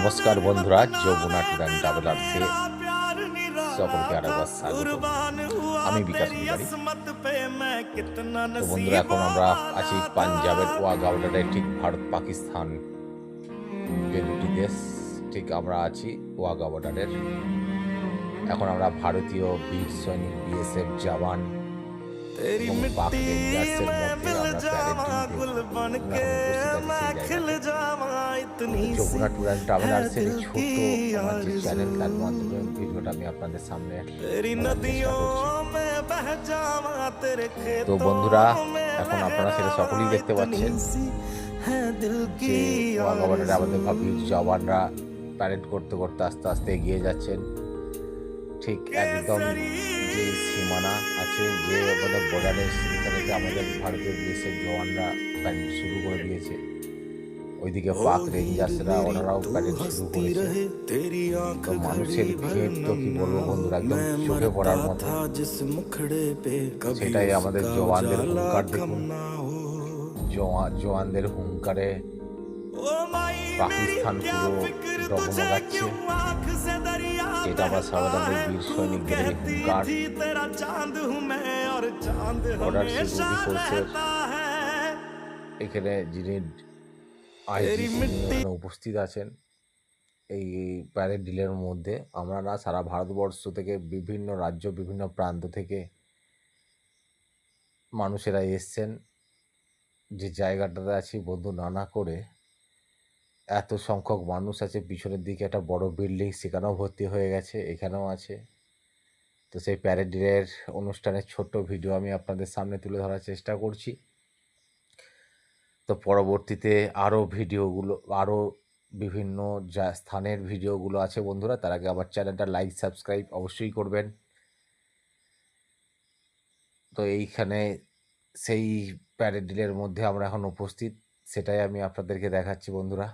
নমস্কার বন্ধুরা, Jamuna tour and ট্রাভেলার্সে সকলকে আরেকবার স্বাগত। আমি বিকাশ অধিকারী। তো বন্ধুরা, এখন আমরা আছি পাঞ্জাবের ওয়াঘা বর্ডারে, ঠিক ভারত পাকিস্তান যে দুটি দেশ, ঠিক আমরা আছি ওয়াঘা বর্ডারের। এখন আমরা ভারতীয় বীর সৈনিক বিএসএফ জওয়ান এবং পাক রেঞ্জার্সের মধ্যে আমরা যমুনা ট্যুর অ্যান্ড ট্রাভেলার্সের ছোট্ট আমার যে চ্যানেল, তার মাধ্যমে ভিডিওটা আমি আপনাদের সামনে তো বন্ধুরা, এখন আপনারা সেটা সকলেই দেখতে পাচ্ছেন যে ওয়াঘা বর্ডারে আমাদের বীর জওয়ানরা প্যারেড করতে করতে আস্তে আস্তে এগিয়ে যাচ্ছেন। ঠিক একদম যে সীমানা আছে, যে আমাদের বর্ডারের সেখানে আমাদের ভারতীয় বিএসএফ জওয়ানরা প্যারেড শুরু করে দিয়েছে। ওইদিকে পাক রেঞ্জার্সরা ওনারাও প্যারেড শুরু করেছে। তো মানুষের ভিড় তো কি বলবো বন্ধুরা, একদম চোখে পড়ার মতো। সেটাই আমাদের জওয়ানদের হুঙ্কার দেখুন। জওয়ানদের হুঙ্কারে পাকিস্তান পুরো ডগমগাচ্ছে। এটা আবার সাধারণ বীর সৈনিকদের হুঙ্কার। বর্ডার সিকিউরিটি ফোর্সের এখানে যিনি আইজি উপস্থিত আছেন এই প্যারেড ডিলের মধ্যে। আমরা সারা ভারতবর্ষ থেকে, বিভিন্ন রাজ্য, বিভিন্ন প্রান্ত থেকে মানুষেরা এসছেন। যে জায়গাটাতে আছি বন্ধু, নানা করে এত সংখ্যক মানুষ আছে। পিছনের দিকে একটা বড় বিল্ডিং, সেখানেও ভর্তি হয়ে গেছে, এখানেও আছে। তো সেই প্যারেড ডিলের অনুষ্ঠানের ছোট্ট ভিডিও আমি আপনাদের সামনে তুলে ধরার চেষ্টা করছি। তো পরবর্তীতে আরও ভিডিওগুলো, আরও বিভিন্ন স্থানের ভিডিওগুলো আছে বন্ধুরা। তার আগে আমার চ্যানেলটা লাইক সাবস্ক্রাইব অবশ্যই করবেন। তো এইখানে সেই প্যারেড ডিলের মধ্যে আমরা এখন উপস্থিত, সেটাই আমি আপনাদেরকে দেখাচ্ছি বন্ধুরা।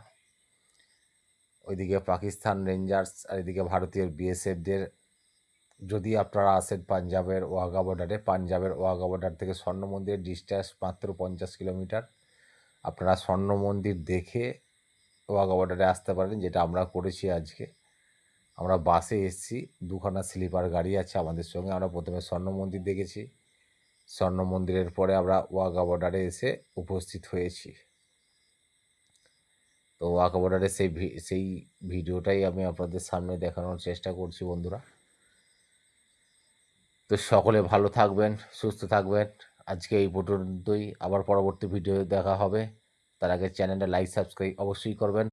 ওইদিকে পাকিস্তান রেঞ্জার্স আর এদিকে ভারতীয় বিএসএফদের। যদি আপনারা আসেন পাঞ্জাবের ওয়াঘা বর্ডারে, পাঞ্জাবের ওয়াঘা বর্ডার থেকে স্বর্ণ মন্দিরের ডিস্টেন্স মাত্র 50 কিলোমিটার। আপনারা স্বর্ণ মন্দির দেখে ওয়াঘা বর্ডারে আসতে পারেন, যেটা আমরা করেছি আজকে। আমরা বাসে এসেছি, দুখানা স্লিপার গাড়ি আছে আমাদের সঙ্গে। আমরা প্রথমে স্বর্ণ মন্দির দেখেছি, স্বর্ণ মন্দিরের পরে আমরা ওয়াঘা বর্ডারে এসে উপস্থিত হয়েছি। তো ওয়াঘা বর্ডারে সেই ভিডিওটাই আমি আপনাদের সামনে দেখানোর চেষ্টা করছি বন্ধুরা। তো সকলে ভালো থাকবেন, সুস্থ থাকবেন। আজকে এই পর্যন্তই, আবার পরবর্তী ভিডিও দেখা হবে। তার আগে চ্যানেলটা লাইক সাবস্ক্রাইব অবশ্যই করবেন।